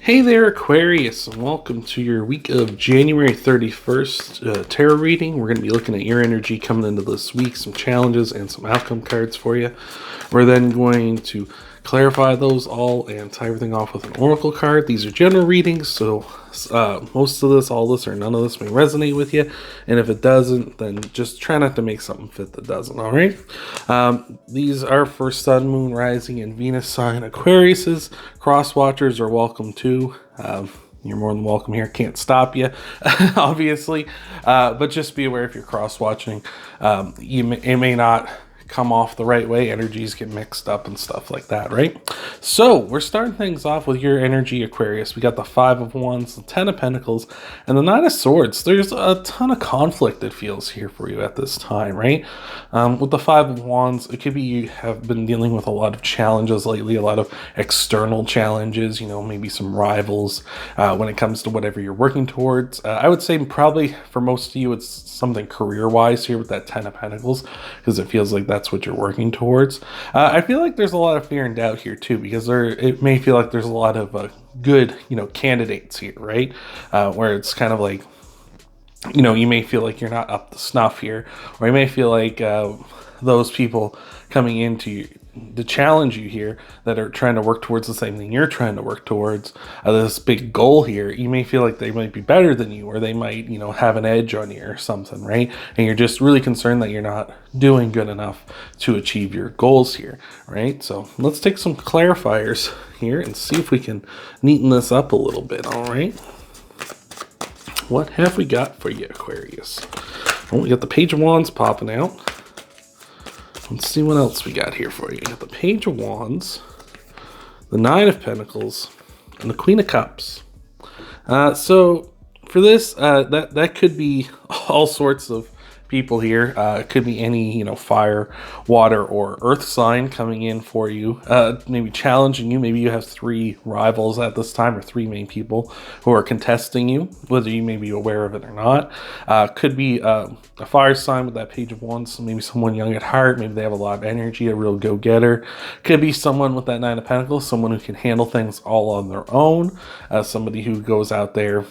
Hey there, Aquarius, and welcome to your week of January 31st tarot reading. We're going to be looking at your energy coming into this week, some challenges and some outcome cards for you. We're then going to clarify those all and tie everything off with an oracle card. These are general readings, so most of this, all this, or none of this may resonate with you. And if it doesn't, then just try not to make something fit that doesn't, all right? These are for Sun, Moon, Rising, and Venus sign Aquariuses. Cross watchers are welcome too. You're more than welcome here. Can't stop you, obviously. But just be aware if you're cross watching, it may not come off the right way. Energies get mixed up and stuff like that, right? So we're starting things off with your energy, Aquarius. We got the 5 of Wands, the 10 of Pentacles, and the 9 of Swords. There's a ton of conflict it feels here for you at this time, right? With the 5 of Wands, it could be you have been dealing with a lot of challenges lately, a lot of external challenges, maybe some rivals when it comes to whatever you're working towards. I would say probably for most of you, it's something career-wise here with that 10 of Pentacles, because it feels like that's what you're working towards. I feel like there's a lot of fear and doubt here too, because it may feel like there's a lot of good, candidates here, right? Where it's kind of like, you may feel like you're not up to snuff here, or you may feel like those people coming into to challenge you here that are trying to work towards the same thing you're trying to work towards, this big goal here. You may feel like they might be better than you, or they might, have an edge on you or something, right? And you're just really concerned that you're not doing good enough to achieve your goals here, right? So let's take some clarifiers here and see if we can neaten this up a little bit, all right? What have we got for you, Aquarius? Well, we got the Page of Wands popping out. Let's see what else we got here for you. You got the Page of Wands, the 9 of Pentacles, and the Queen of Cups. So for this, that could be all sorts of people here. It could be any, fire, water, or earth sign coming in for you, maybe challenging you. Maybe you have 3 rivals at this time, or 3 main people who are contesting you, whether you may be aware of it or not. Could be a fire sign with that Page of Wands, so maybe someone young at heart, maybe they have a lot of energy, a real go-getter. Could be someone with that 9 of Pentacles, someone who can handle things all on their own, somebody who goes out there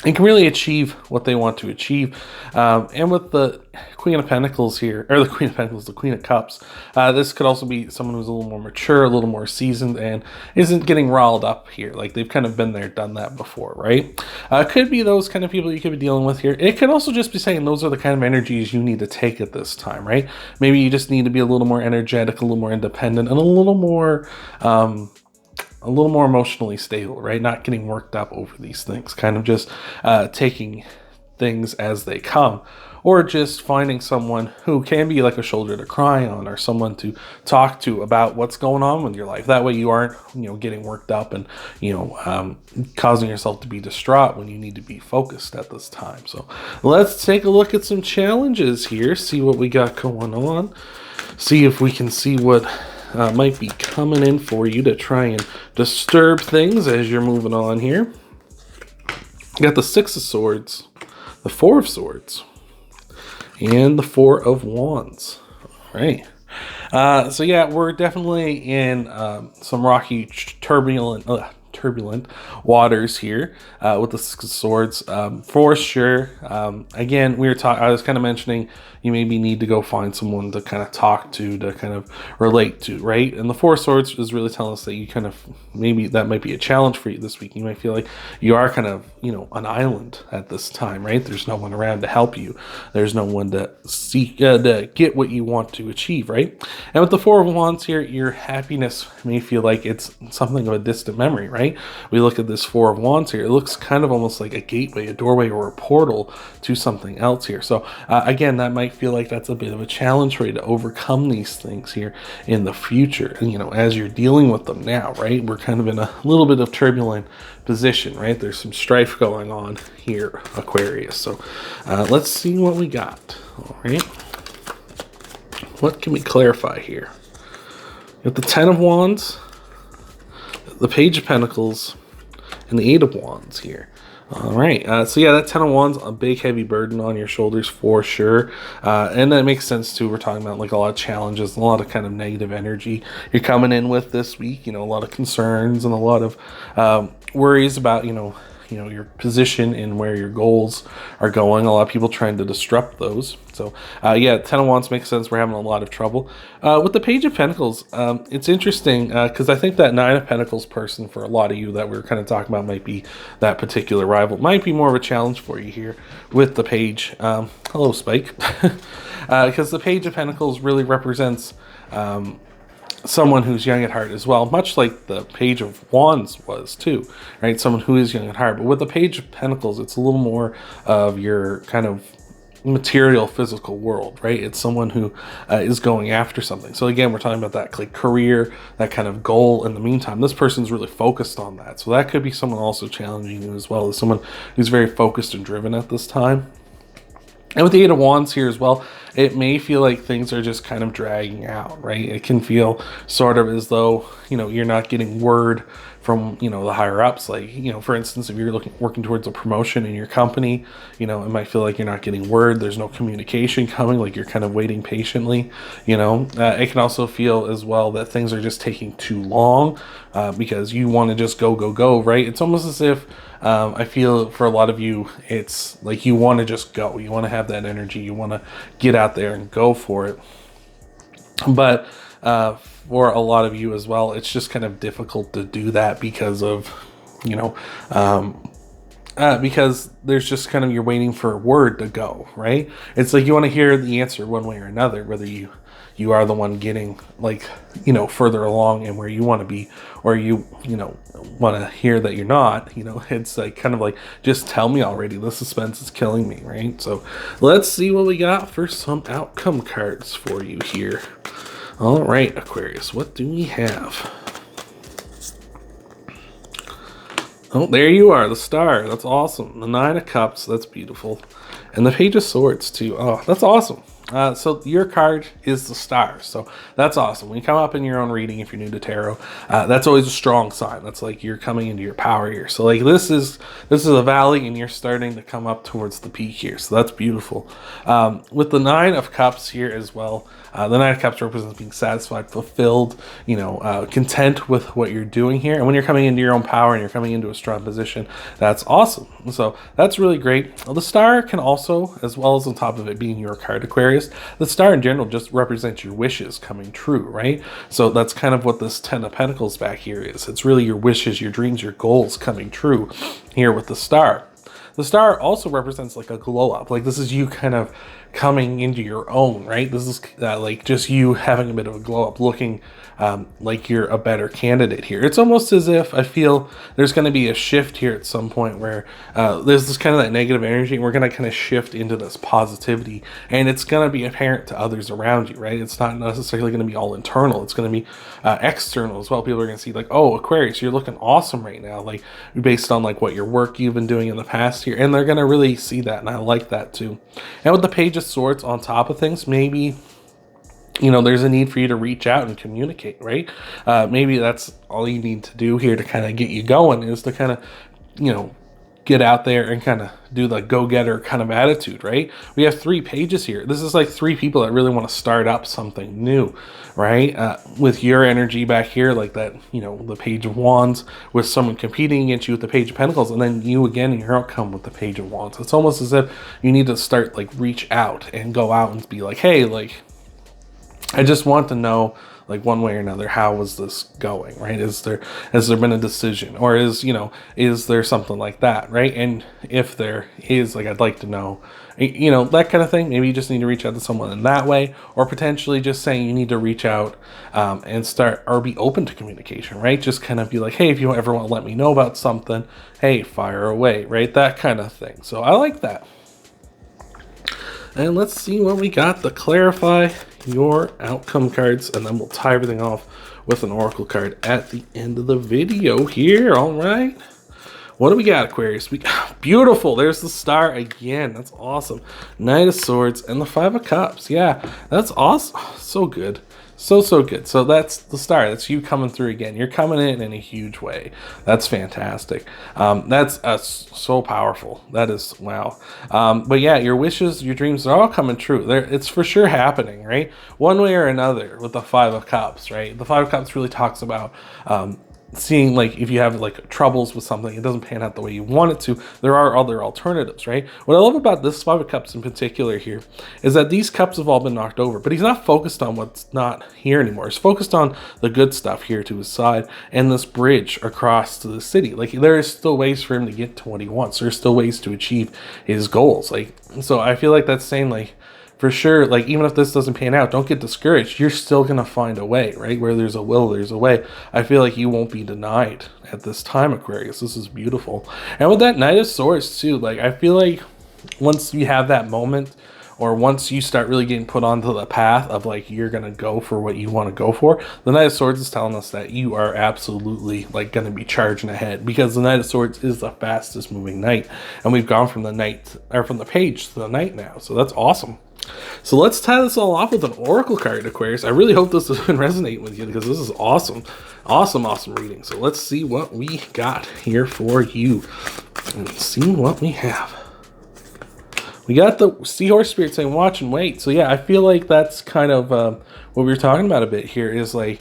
and can really achieve what they want to achieve. And with the Queen of Pentacles here, or the Queen of Pentacles, the Queen of Cups, this could also be someone who's a little more mature, a little more seasoned, and isn't getting riled up here. Like they've kind of been there, done that before, right? Could be those kind of people you could be dealing with here. It could also just be saying those are the kind of energies you need to take at this time, right? Maybe you just need to be a little more energetic, a little more independent, and a little more emotionally stable, right? Not getting worked up over these things, kind of just taking things as they come, or just finding someone who can be like a shoulder to cry on, or someone to talk to about what's going on with your life. That way you aren't, getting worked up and, causing yourself to be distraught when you need to be focused at this time. So let's take a look at some challenges here, see what we got going on, see if we can see what might be coming in for you to try and disturb things as you're moving on here. You got the 6 of Swords, the 4 of Swords, and the 4 of Wands. All right. So yeah, we're definitely in some rocky, turbulent waters here with the 6 of Swords, for sure. Again, I was kind of mentioning you maybe need to go find someone to kind of talk to kind of relate to, right? And the 4 of Swords is really telling us that you kind of, maybe that might be a challenge for you this week. You might feel like you are kind of, an island at this time, right? There's no one around to help you. There's no one to seek, to get what you want to achieve, right? And with the 4 of Wands here, your happiness may feel like it's something of a distant memory, right? We look at this 4 of Wands here. It looks kind of almost like a gateway, a doorway, or a portal to something else here. So again, that might feel like that's a bit of a challenge for you to overcome these things here in the future. And, as you're dealing with them now, right? We're kind of in a little bit of turbulent position, right? There's some strife going on here, Aquarius. So let's see what we got. All right. What can we clarify here? We got the 10 of Wands, the Page of Pentacles, and the 8 of Wands here. All right, so yeah, that 10 of Wands, a big heavy burden on your shoulders for sure, and that makes sense too. We're talking about like a lot of challenges, a lot of kind of negative energy you're coming in with this week, a lot of concerns and a lot of worries about, your position and where your goals are going. A lot of people trying to disrupt those. So yeah, 10 of Wands makes sense. We're having a lot of trouble. With the Page of Pentacles, it's interesting because I think that 9 of Pentacles person for a lot of you that we're kind of talking about might be that particular rival. Might be more of a challenge for you here with the Page. Hello, Spike. Because the Page of Pentacles really represents someone who's young at heart as well, much like the Page of Wands was too, right? Someone who is young at heart. But with the Page of Pentacles, it's a little more of your kind of material, physical world, right? It's someone who is going after something. So again, we're talking about that like career, that kind of goal. In the meantime, this person's really focused on that. So that could be someone also challenging you as well, as someone who's very focused and driven at this time. And with the 8 of Wands here as well, it may feel like things are just kind of dragging out, right? It can feel sort of as though, you're not getting word from, the higher ups. Like, for instance, if you're working towards a promotion in your company, it might feel like you're not getting word. There's no communication coming, like you're kind of waiting patiently, It can also feel as well that things are just taking too long because you want to just go, right? It's almost as if I feel for a lot of you, it's like you want to just go. You want to have that energy. You want to get out there and go for it. But for a lot of you as well, it's just kind of difficult to do that because of, because there's just kind of, you're waiting for a word to go, right? It's like you want to hear the answer one way or another, whether you are the one getting like, further along and where you want to be, or you want to hear that you're not, it's like kind of like, just tell me already. The suspense is killing me, right? So let's see what we got for some outcome cards for you here. All right, Aquarius, what do we have? Oh, there you are, the Star. That's awesome. The 9 of Cups, that's beautiful. And the Page of Swords, too. Oh, that's awesome. So your card is the Star. So that's awesome. When you come up in your own reading, if you're new to tarot, that's always a strong sign. That's like you're coming into your power here. So like this is a valley and you're starting to come up towards the peak here. So that's beautiful. With the 9 of Cups here as well, the 9 of Cups represents being satisfied, fulfilled, content with what you're doing here. And when you're coming into your own power and you're coming into a strong position, that's awesome. So that's really great. Well, the Star can also, as well as on top of it being your card, Aquarius, the Star in general just represents your wishes coming true, right? So that's kind of what this 10 of Pentacles back here is. It's really your wishes, your dreams, your goals coming true here with the Star. The Star also represents like a glow up. Like this is you kind of coming into your own, right? This is like just you having a bit of a glow up, looking like you're a better candidate here. It's almost as if I feel there's going to be a shift here at some point where there's this kind of that negative energy and we're going to kind of shift into this positivity, and it's going to be apparent to others around you, right? It's not necessarily going to be all internal. It's going to be external as well. People are going to see like, oh, Aquarius, you're looking awesome right now, like based on like what your work you've been doing in the past here, and they're going to really see that, and I like that too. And with the Page of Swords on top of things, maybe there's a need for you to reach out and communicate, right? Maybe that's all you need to do here to kind of get you going, is to kind of, get out there and kind of do the go-getter kind of attitude, right? We have 3 pages here. This is like 3 people that really want to start up something new, right? With your energy back here, like that, the Page of Wands, with someone competing against you with the Page of Pentacles, and then you again in your outcome with the Page of Wands. It's almost as if you need to start like reach out and go out and be like, hey, like, I just want to know, like one way or another, how was this going, right? Has there been a decision, or is there something like that, right? And if there is, like, I'd like to know, that kind of thing. Maybe you just need to reach out to someone in that way, or potentially just saying you need to reach out and start, or be open to communication, right? Just kind of be like, hey, if you ever want to let me know about something, hey, fire away, right? That kind of thing. So I like that. And let's see what we got to clarify your outcome cards, and then we'll tie everything off with an oracle card at the end of the video here. All right, what do we got, Aquarius? Beautiful. There's the Star again. That's awesome. Knight of Swords and the 5 of Cups. Yeah, that's awesome. So good. So good. So that's the Star. That's you coming through again. You're coming in a huge way. That's fantastic. That's so powerful. That is, wow. But yeah, your wishes, your dreams are all coming true. It's for sure happening, right? One way or another with the 5 of Cups, right? The 5 of Cups really talks about seeing like if you have like troubles with something, it doesn't pan out the way you want it to, there are other alternatives, right? What I love about this Five of Cups in particular here is that these cups have all been knocked over, but he's not focused on what's not here anymore. He's focused on the good stuff here to his side and this bridge across to the city. Like there is still ways for him to get to what he wants. There's still ways to achieve his goals. Like, so I feel like that's saying like, for sure, like even if this doesn't pan out, don't get discouraged. You're still gonna find a way, right? Where there's a will, there's a way. I feel like you won't be denied at this time, Aquarius. This is beautiful. And with that Knight of Swords too, like I feel like once you have that moment, or once you start really getting put onto the path of like you're gonna go for what you want to go for, the Knight of Swords is telling us that you are absolutely like gonna be charging ahead, because the Knight of Swords is the fastest moving knight, and we've gone from the knight, or from the page to the knight now, so that's awesome. So let's tie this all off with an oracle card, Aquarius. I really hope this has been resonating with you, because this is awesome. Awesome reading. So let's see what we got here for you and see what we have. We got the Seahorse Spirit saying watch and wait. So yeah, I feel like that's kind of what we were talking about a bit here, is like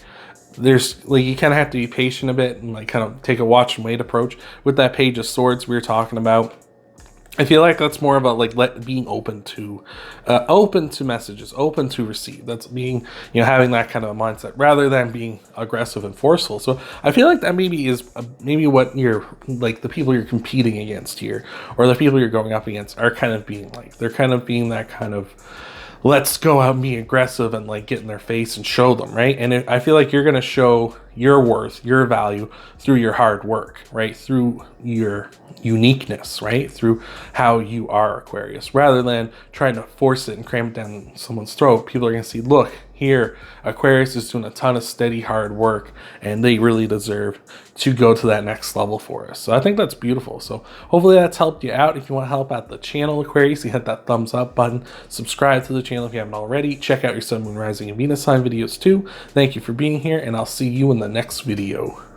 there's like you kind of have to be patient a bit and like kind of take a watch and wait approach. With that Page of Swords we were talking about, I feel like that's more about like being open to messages, open to receive. That's being, you know, having that kind of a mindset rather than being aggressive and forceful. So I feel like that maybe is maybe what you're like the people you're competing against here, or the people you're going up against are kind of being like, they're kind of being that kind of, let's go out and be aggressive and like get in their face and show them, right? And I feel like you're going to show your worth, your value through your hard work, right? Through your uniqueness, right? Through how you are, Aquarius, rather than trying to force it and cram it down someone's throat. People are going to see, look, here, Aquarius is doing a ton of steady, hard work, and they really deserve to go to that next level for us. So I think that's beautiful. So hopefully that's helped you out. If you want to help out the channel, Aquarius, you hit that thumbs up button. Subscribe to the channel if you haven't already. Check out your Sun, Moon, Rising, and Venus sign videos too. Thank you for being here, and I'll see you in the next video.